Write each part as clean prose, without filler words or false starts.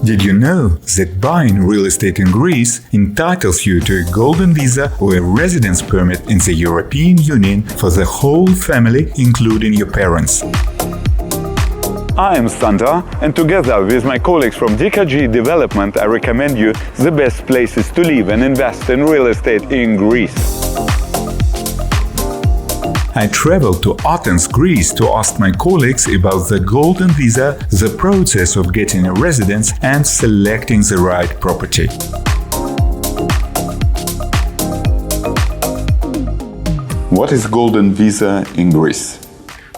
Did you know that buying real estate in Greece entitles you to a golden visa or a residence permit in the European Union for the whole family, including your parents? I am Santa, and together with my colleagues from DKG Development, I recommend you the best places to live and invest in real estate in Greece. I traveled to Athens, Greece to ask my colleagues about the golden visa, the process of getting a residence and selecting the right property. What is golden visa in Greece?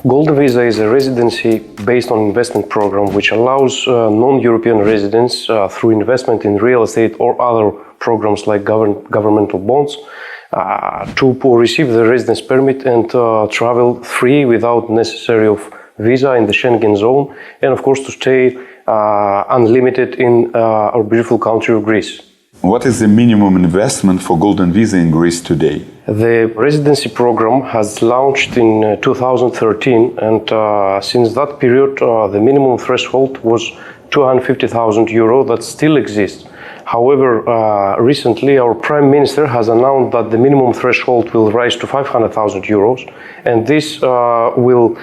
Golden visa is a residency based on investment program which allows non-European residents through investment in real estate or other programs like governmental bonds to receive the residence permit and travel free without necessary of visa in the Schengen zone, and of course to stay unlimited in our beautiful country of Greece. What is the minimum investment for golden visa in Greece today? The residency program has launched in 2013, and since that period the minimum threshold was 250,000 euro. That still exists. However, recently our Prime Minister has announced that the minimum threshold will rise to 500,000 euros, and this will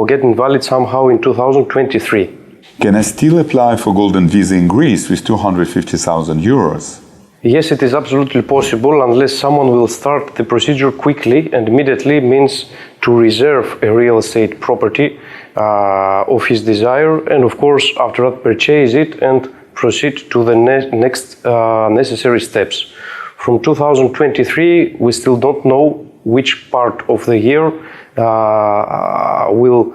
get invalid somehow in 2023. Can I still apply for golden visa in Greece with 250,000 euros? Yes, it is absolutely possible, unless someone will start the procedure quickly, and immediately means to reserve a real estate property of his desire, and of course after that purchase it and proceed to the next necessary steps. From 2023, we still don't know which part of the year will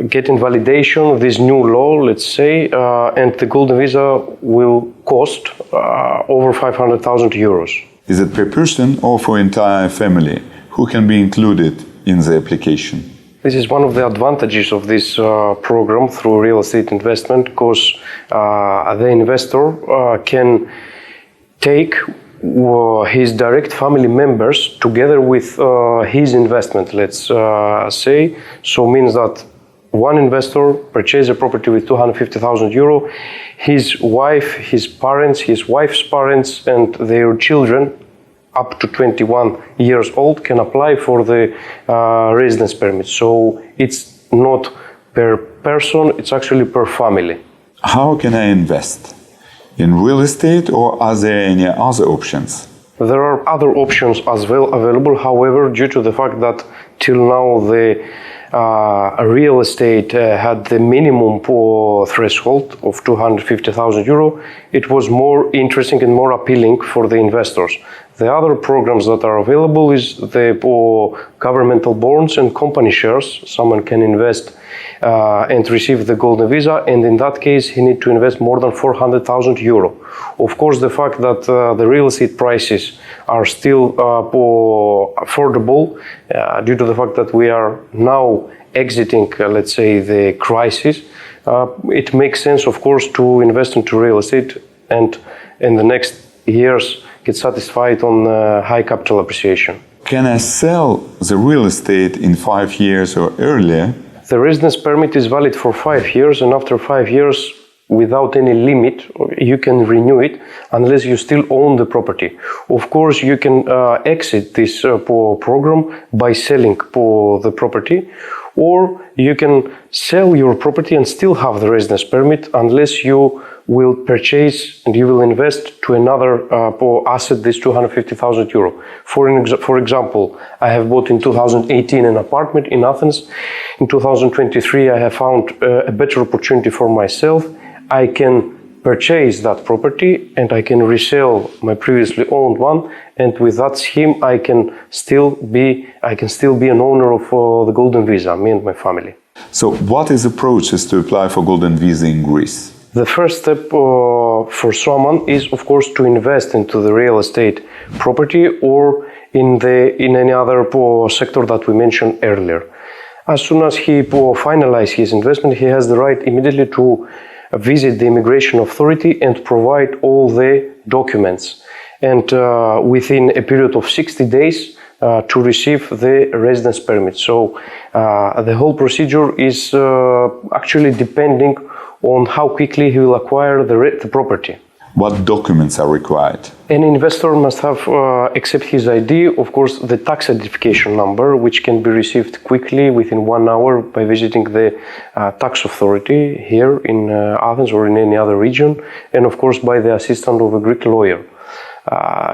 get invalidation of this new law, let's say, and the golden visa will cost over 500,000 euros. Is it per person or for entire family? Who can be included in the application? This is one of the advantages of this program through real estate investment, because the investor can take his direct family members together with his investment, let's say. So means that one investor purchased a property with 250,000 euro, his wife, his parents, his wife's parents and their children up to 21 years old can apply for the residence permit. So it's not per person, it's actually per family. How can I invest? In real estate, or are there any other options? There are other options as well available. However, due to the fact that till now the real estate had the minimum threshold of 250,000 euro, it was more interesting and more appealing for the investors. The other programs that are available is the governmental bonds and company shares. Someone can invest and receive the golden visa, and in that case he needs to invest more than 400,000 euro. Of course, the fact that the real estate prices are still affordable due to the fact that we are now exiting, let's say, the crisis, it makes sense, of course, to invest into real estate and in the next years get satisfied on high capital appreciation. Can I sell the real estate in 5 years or earlier? The residence permit is valid for 5 years, and after 5 years, without any limit, you can renew it unless you still own the property. Of course, you can exit this program by selling the property, or you can sell your property and still have the residence permit unless you will purchase and you will invest to another asset, this 250,000 euro. For example, I have bought in 2018 an apartment in Athens. In 2023, I have found a better opportunity for myself. I can purchase that property and I can resell my previously owned one, and with that scheme I can still be an owner of the golden visa, me and my family. So what is the process to apply for golden visa in Greece? The first step for someone is, of course, to invest into the real estate property or in any other sector that we mentioned earlier. As soon as he finalizes his investment, he has the right immediately to visit the immigration authority and provide all the documents, and within a period of 60 days to receive the residence permit. So the whole procedure is actually depending on how quickly he will acquire the property. What documents are required? An investor must have, except his ID, of course, the tax identification number, which can be received quickly within 1 hour by visiting the tax authority here in Athens or in any other region, and of course by the assistance of a Greek lawyer.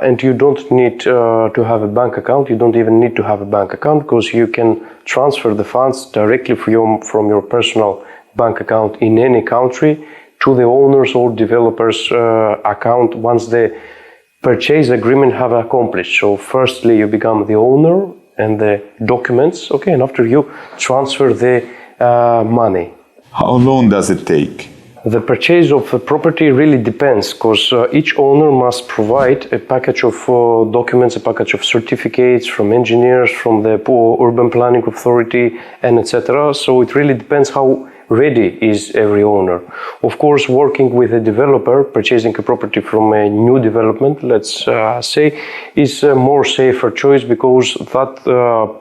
And you don't need to have a bank account. You don't even need to have a bank account, because you can transfer the funds directly from your personal bank account in any country to the owner's or developer's account once the purchase agreement have accomplished. So firstly, you become the owner and the documents, okay, and after you transfer the money. How long does it take? The purchase of the property really depends, because each owner must provide a package of documents, a package of certificates from engineers, from the urban planning authority, and etc. So it really depends how ready is every owner. Of course, working with a developer, purchasing a property from a new development, let's say, is a more safer choice, because that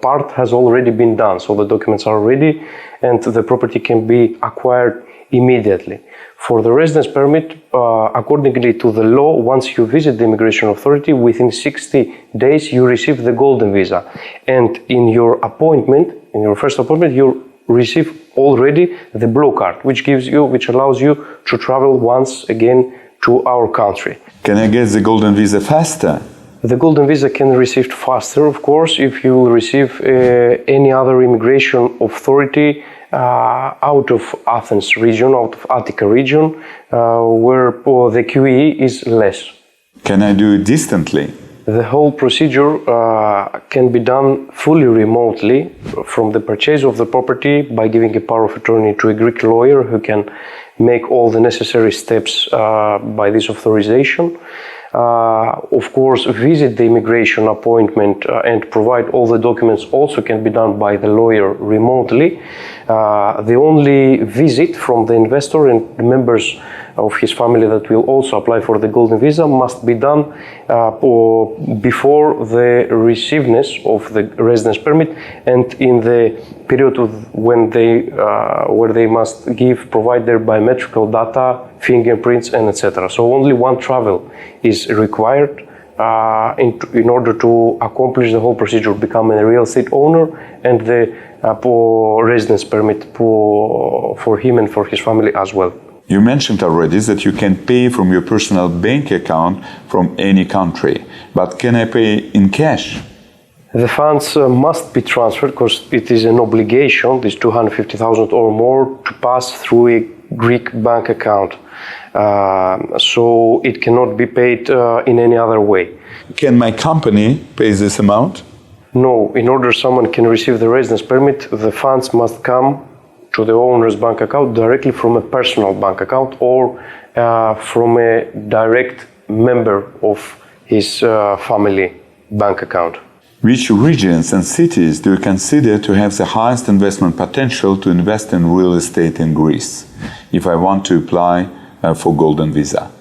part has already been done. So the documents are ready and the property can be acquired immediately. For the residence permit, accordingly to the law, once you visit the immigration authority, within 60 days you receive the golden visa. And in your appointment, in your first appointment, you receive already the blue card, which allows you to travel once again to our country. Can I get the golden visa faster? The golden visa can be received faster, of course, if you will receive any other immigration authority out of Athens region, out of Attica region, where the QE is less. Can I do it distantly? The whole procedure can be done fully remotely from the purchase of the property by giving a power of attorney to a Greek lawyer who can make all the necessary steps by this authorization. Of course, visit the immigration appointment and provide all the documents also can be done by the lawyer remotely. The only visit from the investor and the members of his family that will also apply for the golden visa must be done before the receiveness of the residence permit and in the period of when where they must provide their biometrical data, fingerprints, and etc. So only one travel is required in order to accomplish the whole procedure, become a real estate owner, and the residence permit for him and for his family as well. You mentioned already that you can pay from your personal bank account from any country, but can I pay in cash? The funds must be transferred because it is an obligation, this 250,000 or more, to pass through a Greek bank account. So it cannot be paid in any other way. Can my company pay this amount? No, in order someone can receive the residence permit, the funds must come to the owner's bank account directly from a personal bank account or from a direct member of his family bank account. Which regions and cities do you consider to have the highest investment potential to invest in real estate in Greece, if I want to apply for golden visa?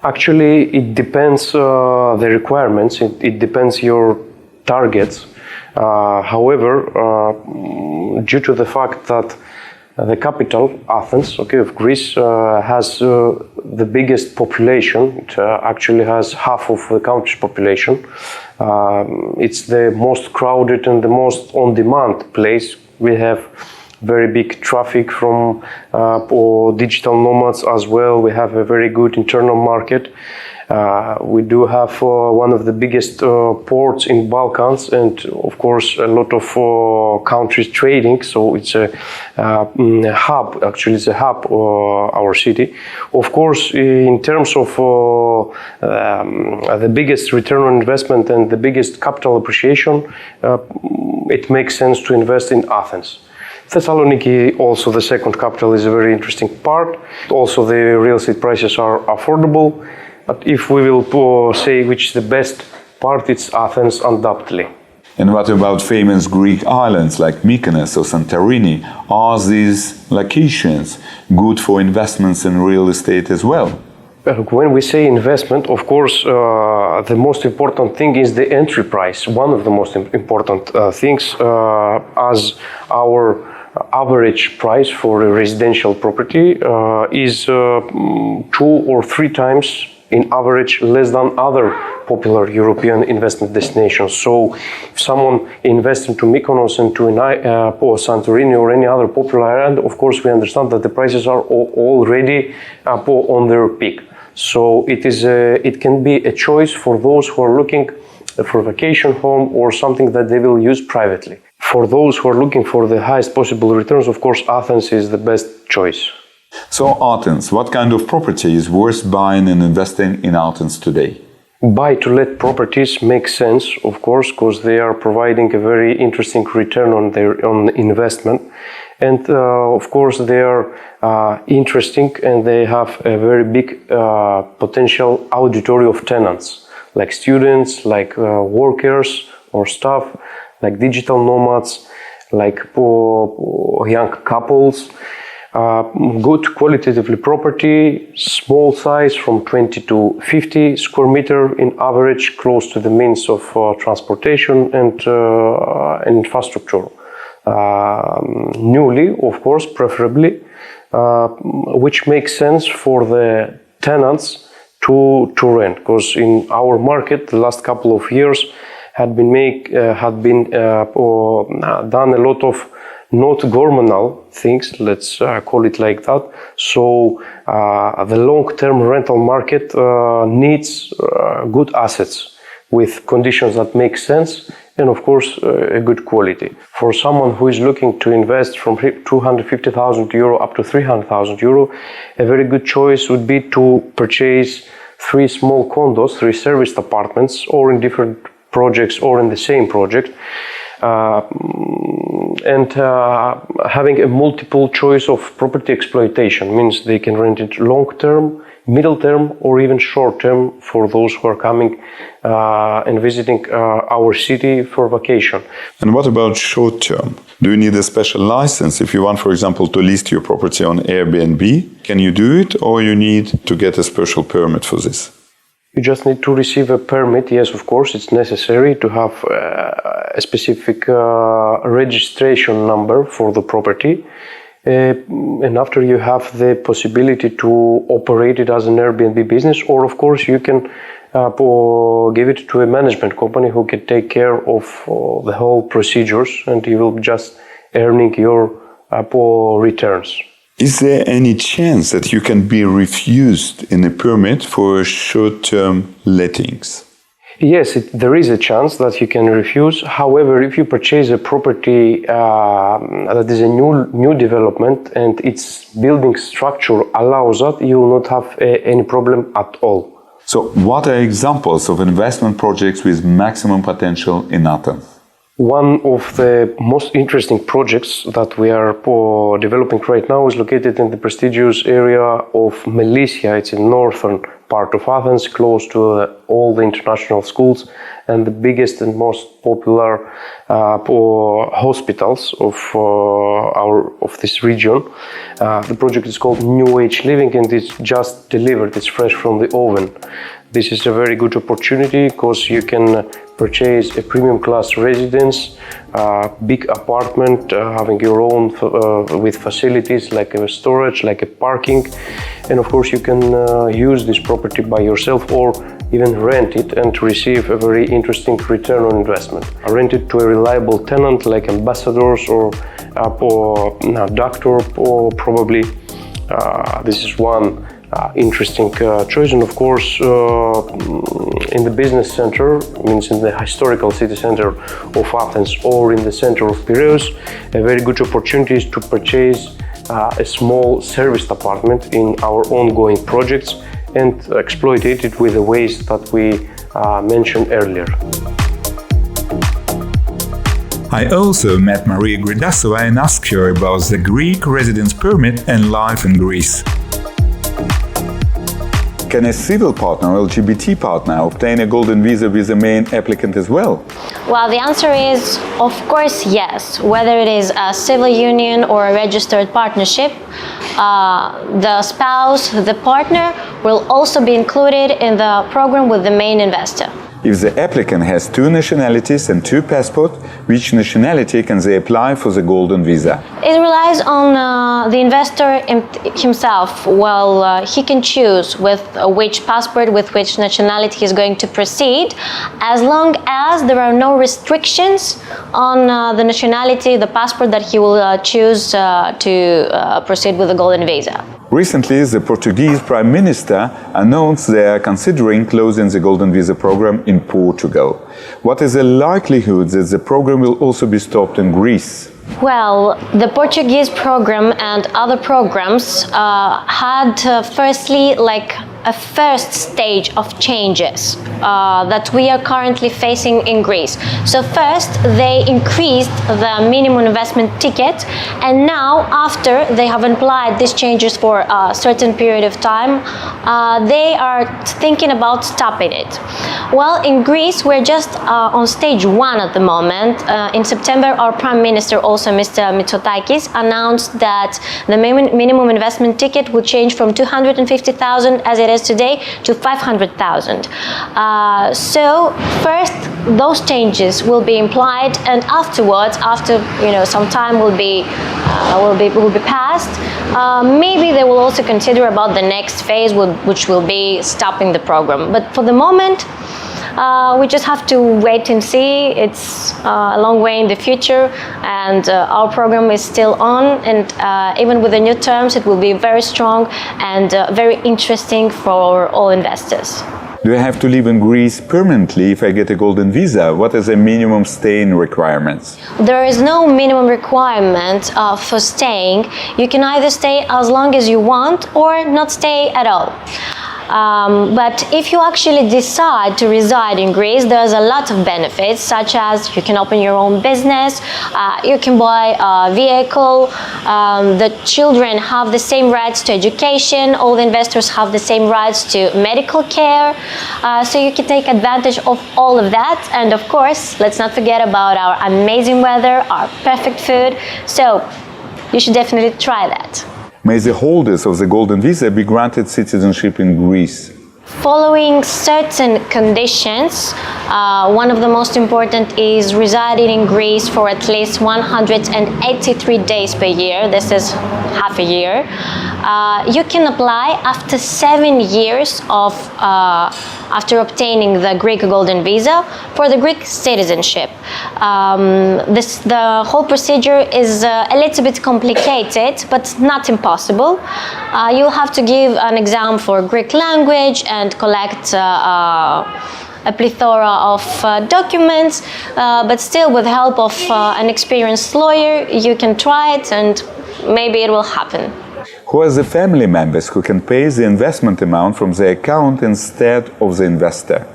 Actually, it depends the requirements, it depends your targets. However, due to the fact that the capital, Athens, of Greece, has the biggest population. It actually has half of the country's population. It's the most crowded and the most on-demand place. We have very big traffic from digital nomads as well. We have a very good internal market. We do have one of the biggest ports in Balkans, and of course a lot of countries trading. So it's a hub. Actually, it's a hub. Our city. Of course, in terms of the biggest return on investment and the biggest capital appreciation, it makes sense to invest in Athens. Thessaloniki, also the second capital, is a very interesting part. Also, the real estate prices are affordable. But if we will say which is the best part, it's Athens, undoubtedly. And what about famous Greek islands like Mykonos or Santorini? Are these locations good for investments in real estate as well? When we say investment, of course, the most important thing is the entry price. One of the most important things, as our average price for a residential property is 2 or 3 times in average less than other popular European investment destinations. So if someone invests into Mykonos and to or Santorini or any other popular island, of course we understand that the prices are already on their peak. So it can be a choice for those who are looking for a vacation home or something that they will use privately. For those who are looking for the highest possible returns, of course, Athens is the best choice. So Athens, what kind of property is worth buying and investing in Athens today? Buy-to-let properties make sense, of course, because they are providing a very interesting return on investment. And of course, they are interesting and they have a very big potential auditory of tenants, like students, like workers or staff, like digital nomads, like young couples. Good qualitatively property, small size from 20 to 50 square meter in average, close to the means of transportation and infrastructure. Newly, of course, preferably, which makes sense for the tenants to rent, because in our market the last couple of years had been done a lot of not governmental things, let's call it like that. So the long-term rental market needs good assets with conditions that make sense and of course a good quality. For someone who is looking to invest from 250,000 euro up to 300,000 euro, a very good choice would be to purchase 3 small condos, 3 serviced apartments, or in different projects or in the same project. And having a multiple choice of property exploitation means they can rent it long-term, middle-term, or even short-term for those who are coming and visiting our city for vacation. And what about short-term? Do you need a special license if you want, for example, to list your property on Airbnb? Can you do it, or you need to get a special permit for this? You just need to receive a permit. Yes, of course, it's necessary to have a specific registration number for the property. And after you have the possibility to operate it as an Airbnb business, or of course you can give it to a management company who can take care of the whole procedures, and you will be just earning your returns. Is there any chance that you can be refused in a permit for short-term lettings? Yes, there is a chance that you can refuse. However, if you purchase a property that is a new development and its building structure allows that, you will not have any problem at all. So what are examples of investment projects with maximum potential in Athens? One of the most interesting projects that we are developing right now is located in the prestigious area of Melissa. It's in northern part of Athens, close to all the international schools and the biggest and most popular hospitals of this region. The project is called New Age Living and it's just delivered. It's fresh from the oven. This is a very good opportunity because you can purchase a premium class residence, big apartment, having your own with facilities like a storage, like a parking, and of course you can use this property by yourself or even rent it and receive a very interesting return on investment. Rent it to a reliable tenant like ambassadors or doctor, or probably this is one interesting choice. And of course in the business center, means in the historical city center of Athens or in the center of Piraeus, a very good opportunity is to purchase a small serviced apartment in our ongoing projects and exploit it with the ways that we mentioned earlier. I also met Maria Gridasova and asked her about the Greek residence permit and life in Greece. Can a civil partner or LGBT partner obtain a golden visa with the main applicant as well? Well, the answer is, of course, yes. Whether it is a civil union or a registered partnership, the spouse, the partner, will also be included in the program with the main investor. If the applicant has two nationalities and two passports, which nationality can they apply for the golden visa? It relies on the investor himself. Well, he can choose with which passport, with which nationality he's going to proceed, as long as there are no restrictions on the nationality, the passport that he will choose to proceed with the golden visa. Recently, the Portuguese Prime Minister announced they are considering closing the Golden Visa program in Portugal. What is the likelihood that the program will also be stopped in Greece? Well, the Portuguese program and other programs had firstly a first stage of changes that we are currently facing in Greece. So first, they increased the minimum investment ticket, and now after they have applied these changes for a certain period of time, they are thinking about stopping it. Well, in Greece, we're just on stage one at the moment. In September, our Prime Minister, also Mr. Mitsotakis, announced that the minimum investment ticket will change from 250,000 as it is today to 500,000. So first, those changes will be implied, and afterwards, after some time will be passed, maybe they will also consider about the next phase, which will be stopping the program. But for the moment, we just have to wait and see. It's a long way in the future, and our program is still on, and even with the new terms, it will be very strong and very interesting for all investors. Do I have to live in Greece permanently if I get a golden visa? What are the minimum staying requirements? There is no minimum requirement for staying. You can either stay as long as you want or not stay at all. But if you actually decide to reside in Greece, there's a lot of benefits, such as you can open your own business, you can buy a vehicle, the children have the same rights to education, all the investors have the same rights to medical care, so you can take advantage of all of that. And of course, let's not forget about our amazing weather, our perfect food, so you should definitely try that. May the holders of the golden visa be granted citizenship in Greece? Following certain conditions, one of the most important is residing in Greece for at least 183 days per year. This is half a year. You can apply after 7 years after obtaining the Greek golden visa for the Greek citizenship. The whole procedure is a little bit complicated, but not impossible. You'll have to give an exam for Greek language and collect a plethora of documents, but still with the help of an experienced lawyer, you can try it and maybe it will happen. Who are the family members who can pay the investment amount from the account instead of the investor?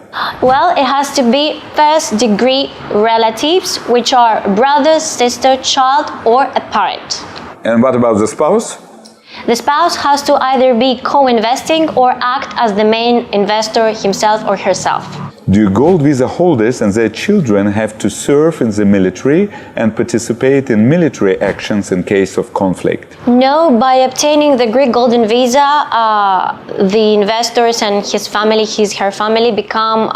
Well, it has to be first-degree relatives, which are brother, sister, child, or a parent. And what about the spouse? The spouse has to either be co-investing or act as the main investor himself or herself. Do gold visa holders and their children have to serve in the military and participate in military actions in case of conflict? No, by obtaining the Greek golden visa, the investors and her family become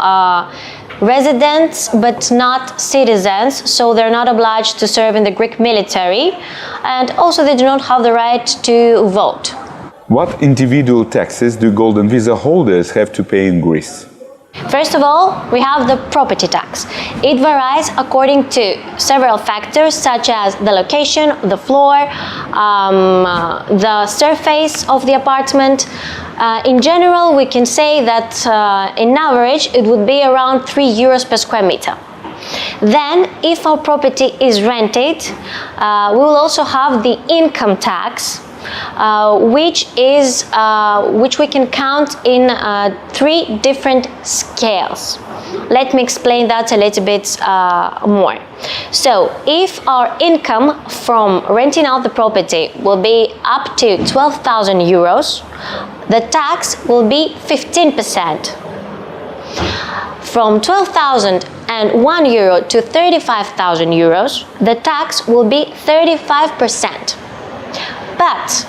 residents but not citizens, so they're not obliged to serve in the Greek military, and also they do not have the right to vote. What individual taxes do golden visa holders have to pay in Greece? First of all, we have the property tax. It varies according to several factors, such as the location, the floor, the surface of the apartment. In general, we can say that in average it would be around 3 euros per square meter. Then, if our property is rented, we will also have the income tax, which we can count in 3 different scales. Let me explain that a little bit more. So, if our income from renting out the property will be up to 12,000 euros, the tax will be 15%. From 12,001 euro to 35,000 euros, the tax will be 35%. But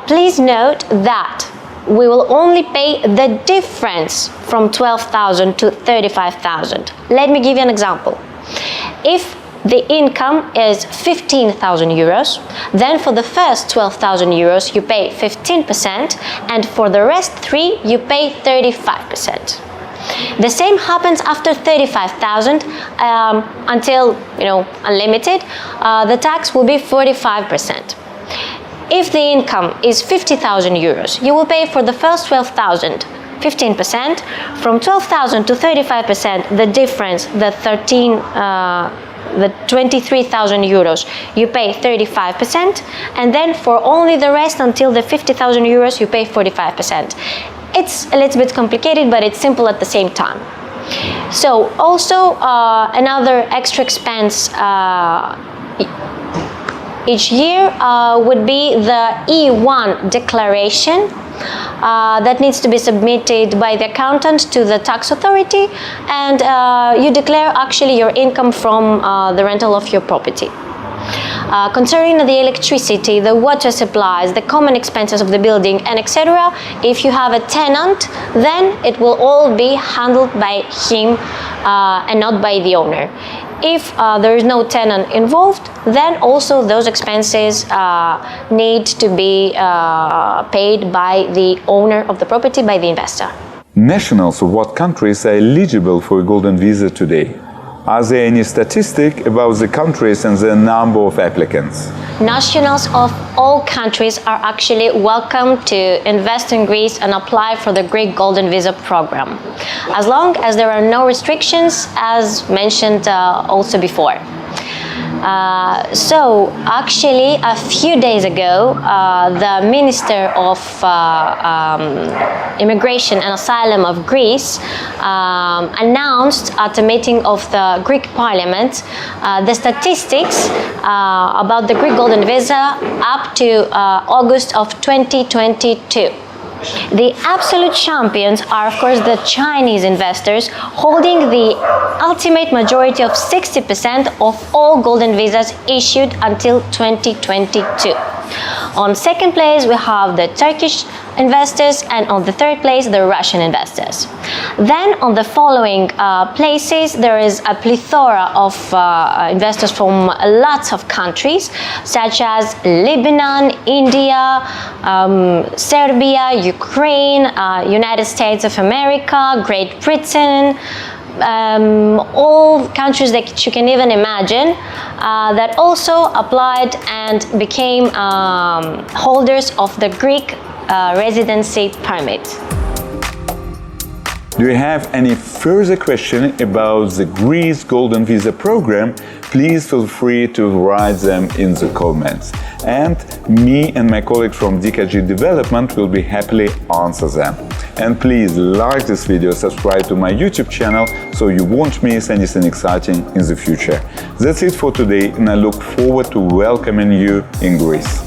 please note that we will only pay the difference from 12,000 to 35,000. Let me give you an example. If the income is 15,000 euros, then for the first 12,000 euros you pay 15%, and for the rest 3 you pay 35%. The same happens after 35,000 until unlimited. The tax will be 45%. If the income is 50,000 euros, you will pay for the first 12,000 15%. From 12,000 to 35%, the difference, the 23,000 euros, you pay 35%, and then for only the rest until the 50,000 euros, you pay 45%. It's a little bit complicated, but it's simple at the same time. So also another extra expense each year would be the E1 declaration that needs to be submitted by the accountant to the tax authority, and you declare actually your income from the rental of your property. Concerning the electricity, the water supplies, the common expenses of the building, and etc., if you have a tenant, then it will all be handled by him and not by the owner. If there is no tenant involved, then also those expenses need to be paid by the owner of the property, by the investor. Nationals of what countries are eligible for a golden visa today? Are there any statistics about the countries and the number of applicants? Nationals of all countries are actually welcome to invest in Greece and apply for the Greek Golden Visa program, as long as there are no restrictions, as mentioned also before. So actually a few days ago the Minister of Immigration and Asylum of Greece announced at a meeting of the Greek Parliament the statistics about the Greek Golden Visa up to August of 2022. The absolute champions are, of course, the Chinese investors, holding the ultimate majority of 60% of all golden visas issued until 2022. On second place, we have the Turkish investors, and on the third place, the Russian investors. Then on the following places, there is a plethora of investors from lots of countries, such as Lebanon, India, Serbia, Ukraine, United States of America, Great Britain, all countries that you can even imagine that also applied and became holders of the Greek residency permit. Do you have any further question about the Greece Golden Visa program? Please feel free to write them in the comments. And me and my colleague from DKG Development will be happily answer them. And please like this video, subscribe to my YouTube channel so you won't miss anything exciting in the future. That's it for today, and I look forward to welcoming you in Greece.